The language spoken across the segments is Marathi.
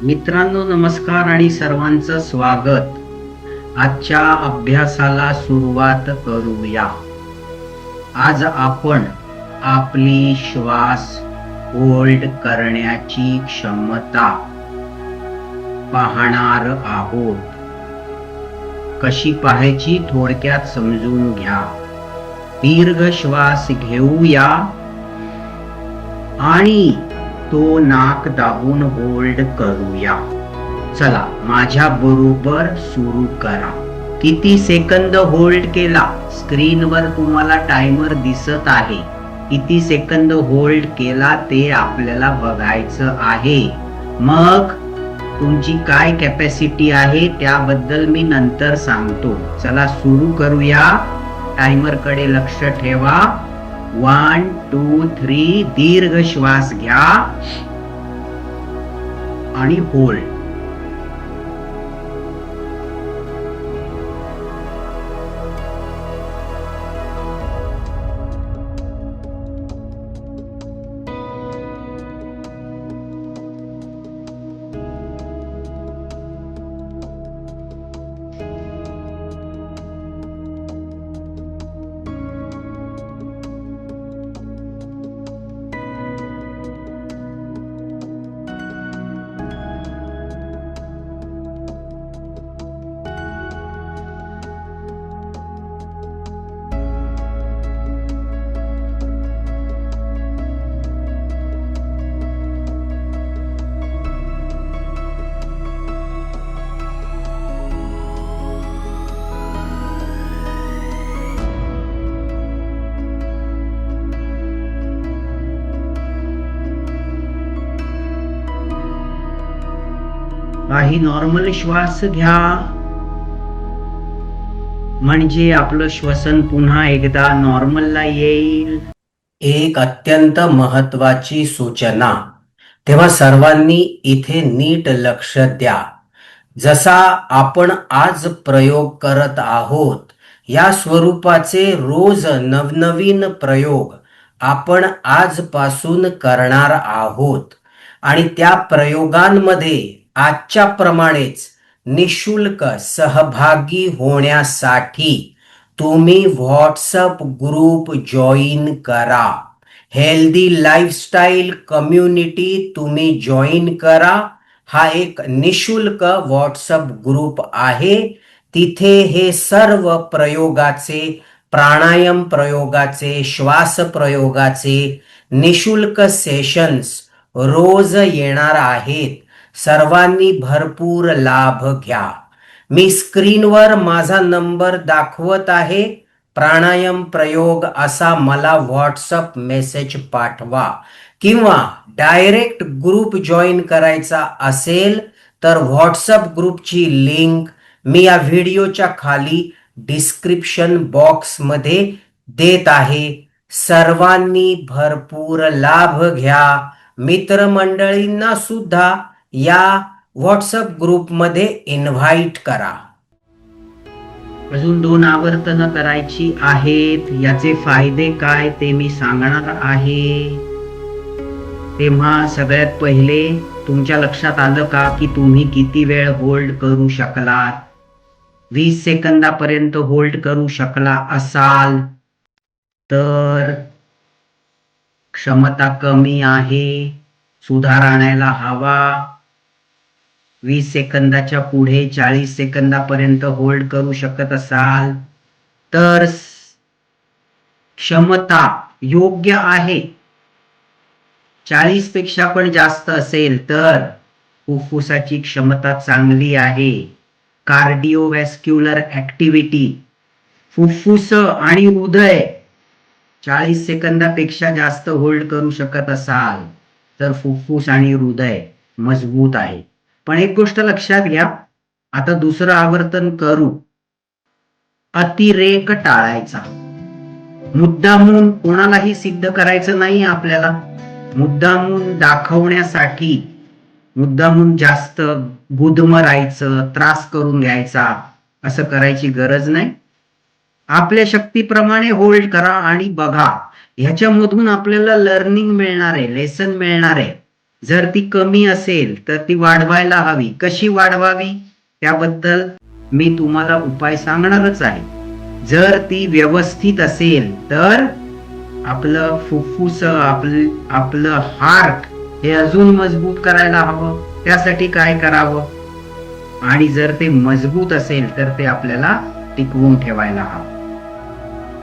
मित्रांनो नमस्कार आणि सर्वांचं स्वागत. आजच्या अभ्यासाला सुरुवात करूया. आज आपण आपली श्वास होल्ड करण्याची क्षमता पाहणार आहोत. कशी पाहायची थोडक्यात समजून घ्या. दीर्घ श्वास घेऊया आणि तो नाक दाबून होल्ड करूया. चला माझ्या बरोबर सुरू करा. किती सेकंद होल्ड केला? स्क्रीनवर तुम्हाला टाइमर दिसत आहे. किती सेकंद होल्ड केला ते आपल्याला बघायचं आहे. मग तुमची काय कॅपॅसिटी आहे त्याबद्दल मी नंतर सांगतो. चला सुरू करूया. टाइमर कडे लक्ष ठेवा. 1 2 3 दीर्घ श्वास घ्या आणि होल्ड. काही नॉर्मल श्वास घ्या म्हणजे आपलं श्वसन पुन्हा एकदा नॉर्मलला येईल. एक अत्यंत महत्वाची सूचना. तेव्हा सर्वांनी इथे नीट लक्ष द्या. जसा आपण आज प्रयोग करत आहोत या स्वरूपाचे रोज नवनवीन प्रयोग आपण आजपासून करणार आहोत आणि त्या प्रयोगांमध्ये आजच्या प्रमाणेच निशुल्क सहभागी होण्यासाठी तुम्ही व्हॉट्सअप ग्रुप जॉईन करा. हेल्दी लाईफस्टाईल कम्युनिटी तुम्ही जॉईन करा. हा एक निशुल्क व्हॉट्सअप ग्रुप आहे. तिथे हे सर्व प्रयोगाचे, प्राणायाम प्रयोगाचे, श्वास प्रयोगाचे निशुल्क सेशन्स रोज येणार आहेत. सर्वांनी भरपूर लाभ घ्या. मी स्क्रीनवर माझा नंबर दाखवत आहे. प्राणायाम प्रयोग असा मला व्हॉट्सअप मेसेज पाठवा किंवा डायरेक्ट ग्रुप जॉईन करायचा असेल तर व्हॉट्सअप ग्रुपची लिंक मी या व्हिडिओच्या खाली डिस्क्रिप्शन बॉक्स मध्ये देत आहे. सर्वांनी भरपूर लाभ घ्या. मित्रमंडळींना सुद्धा या व्हॉट्सअप ग्रुप मध्ये इन्व्हाइट करा. अजून 2 आवर्तन करायची आहेत. याचे फायदे काय ते मी सांगणार आहे. तेव्हा सगळ्यात पहिले तुमच्या लक्षात आलं का की तुम्ही किती वेळ होल्ड करू शकलात? 20 सेकंदापर्यंत होल्ड करू शकला असाल तर क्षमता कमी आहे, सुधार आणायला हवा. 20 सेकंदाच्या पुढे 40 सेकंदापर्यंत होल्ड करू शकत असाल तर क्षमता योग्य आहे. 40 पेक्षा पण जास्त असेल तर फुफ्फुसाची क्षमता चांगली आहे. कार्डिओव्हॅस्क्युलर ऍक्टिव्हिटी, फुफ्फुस आणि हृदय 40 सेकंदापेक्षा जास्त होल्ड करू शकत असाल तर फुफ्फुस आणि हृदय मजबूत आहे. पण एक गोष्ट लक्षात घ्या. आता दुसरं आवर्तन करू. अतिरेक टाळायचा. मुद्दामून कोणालाही सिद्ध करायचं नाही आपल्याला. मुद्दामून दाखवण्यासाठी मुद्दामून जास्त गुदमरायचं, त्रास करून घ्यायचा असं करायची गरज नाही. आपल्या शक्तीप्रमाणे होल्ड करा आणि बघा. ह्याच्यामधून आपल्याला लर्निंग मिळणार आहे, लेसन मिळणार आहे. जर ती कमी असेल तर ती वाढवायला हवी. कशी वाढवावी त्याबद्दल मी तुम्हाला उपाय सांगणारच आहे. जर ती व्यवस्थित असेल तर आपलं फुफ्फुस, आपलं हार्ट हे अजून मजबूत करायला हवं. त्यासाठी काय करावं? आणि जर ते मजबूत असेल तर ते आपल्याला टिकवून ठेवायला हवं.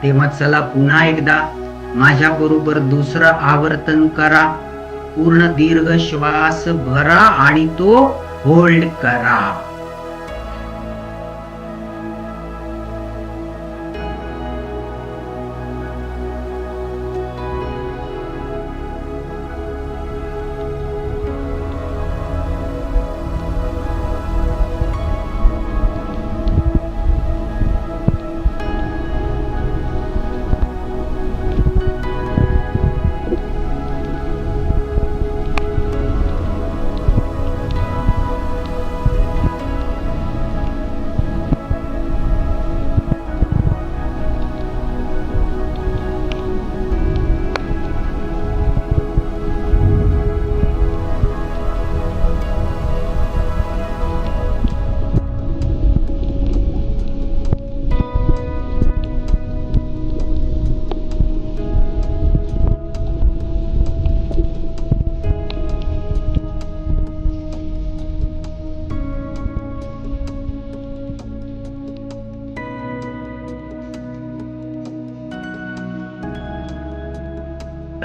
तेव्हा चला पुन्हा एकदा माझ्या बरोबर दुसरं आवर्तन करा. पूर्ण दीर्घ श्वास भरा आणि तो होल्ड करा.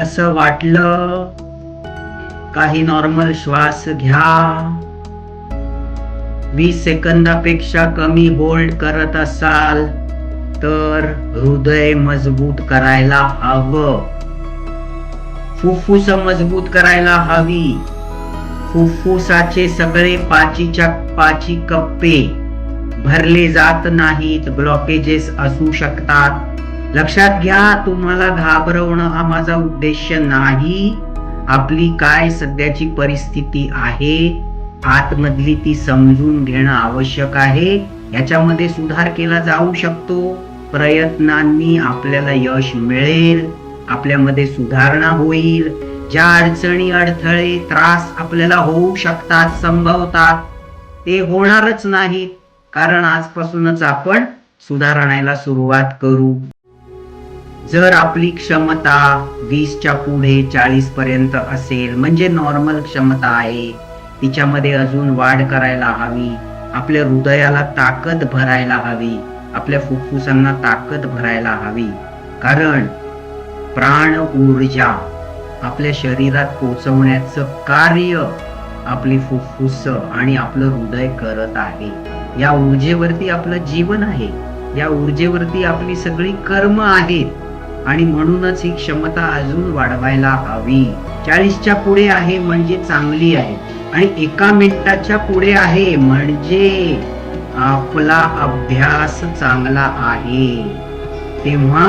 असं वाटलं काही नॉर्मल श्वास घ्या. 20 सेकंदापेक्षा कमी होल्ड करत असाल तर हृदय मजबूत करायला हवं. फुफ्फुस मजबूत करायला हवी. फुफ्फुसाचे सगळे पाचीच्या पाची कप्पे भरले जात नाहीत. ब्लॉकेजेस असू शकतात. लक्षात घ्या, तुम्हाला घाबरवणं हा माझा उद्देश नाही. आपली काय सध्याची परिस्थिती आहे आतमधली ती समजून घेणं आवश्यक आहे. याच्यामध्ये सुधार केला जाऊ शकतो. प्रयत्नांनी आपल्याला यश मिळेल. आपल्यामध्ये सुधारणा होईल. ज्या अडचणी, अडथळे, त्रास आपल्याला होऊ शकतात, संभवतात, ते होणारच नाहीत. कारण आजपासूनच आपण सुधार आणायला सुरुवात करू. जर आपली क्षमता 20च्या पुढे 40 पर्यंत असेल म्हणजे नॉर्मल क्षमता आहे, तिच्यामध्ये अजून वाढ करायला हवी. आपल्या हृदयाला ताकद भरायला हवी. आपल्या फुफ्फुसांना ताकद भरायला हवी. कारण प्राण ऊर्जा आपल्या शरीरात पोचवण्याचं कार्य आपली फुफ्फुस आणि आपलं हृदय करत आहे. या ऊर्जेवरती आपलं जीवन आहे. या ऊर्जेवरती आपली सगळी कर्म आहेत. आणि म्हणूनच ही क्षमता अजून वाढवायला हवी. 40च्या पुढे आहे म्हणजे चांगली आहे. आणि 1 मिनिटाच्या पुढे आहे म्हणजे आपला अभ्यास चांगला आहे. तेव्हा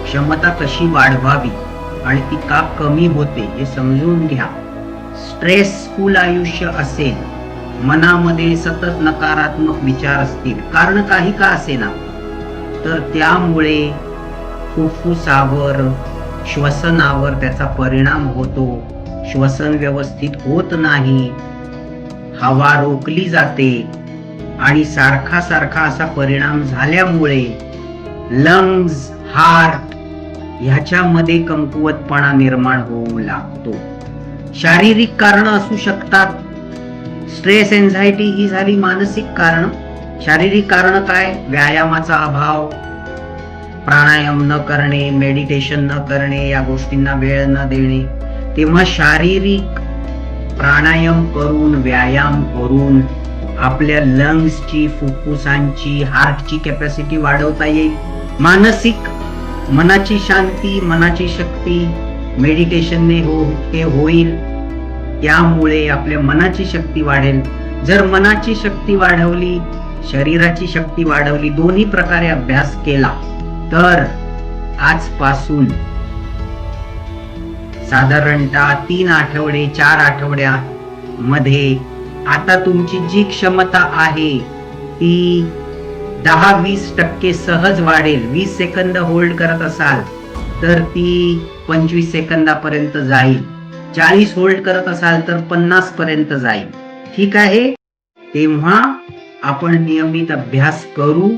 क्षमता कशी वाढवावी आणि ती का कमी होते हे समजून घ्या. स्ट्रेसफुल आयुष्य असेल, मनामध्ये सतत नकारात्मक विचार असतील, कारण काही का असेना, तर त्यामुळे फुफ्फुसावर, श्वसनावर त्याचा परिणाम होतो. श्वसन व्यवस्थित होत नाही. हवा रोखली जाते आणि सारखा असा परिणाम झाल्यामुळे लंग्स, हार्ट ह्याच्यामध्ये कमकुवतपणा निर्माण होऊ लागतो. शारीरिक कारण असू शकतात. स्ट्रेस, एन्झायटी ही झाली मानसिक कारण. शारीरिक कारण काय? व्यायामाचा अभाव, प्राणायाम न करणे, मेडिटेशन न करणे, या गोष्टींना वेळ न देणे. तेव्हा शारीरिक प्राणायाम करून, व्यायाम करून आपल्या लंग्सची, फुफ्फुसांची, हार्टची कॅपॅसिटी वाढवता येईल. मानसिक, मनाची शांती, मनाची शक्ती मेडिटेशनने हे होईल. त्यामुळे आपल्या मनाची शक्ती वाढेल. जर मनाची शक्ती वाढवली, शरीराची शक्ती वाढवली, दोन्ही प्रकारे अभ्यास केला तर आजपासून साधारणतः 3 आठवडे 4 आठवड्यामध्ये आता तुमची जी क्षमता आहे ती 10-20% सहज वाढेल. 20 सेकंद होल्ड करत असाल तर ती 25 सेकंदापर्यंत जाईल. 40 होल्ड करत असाल तर 50 पर्यंत जाईल. ठीक आहे, तेव्हा आपण नियमित अभ्यास करू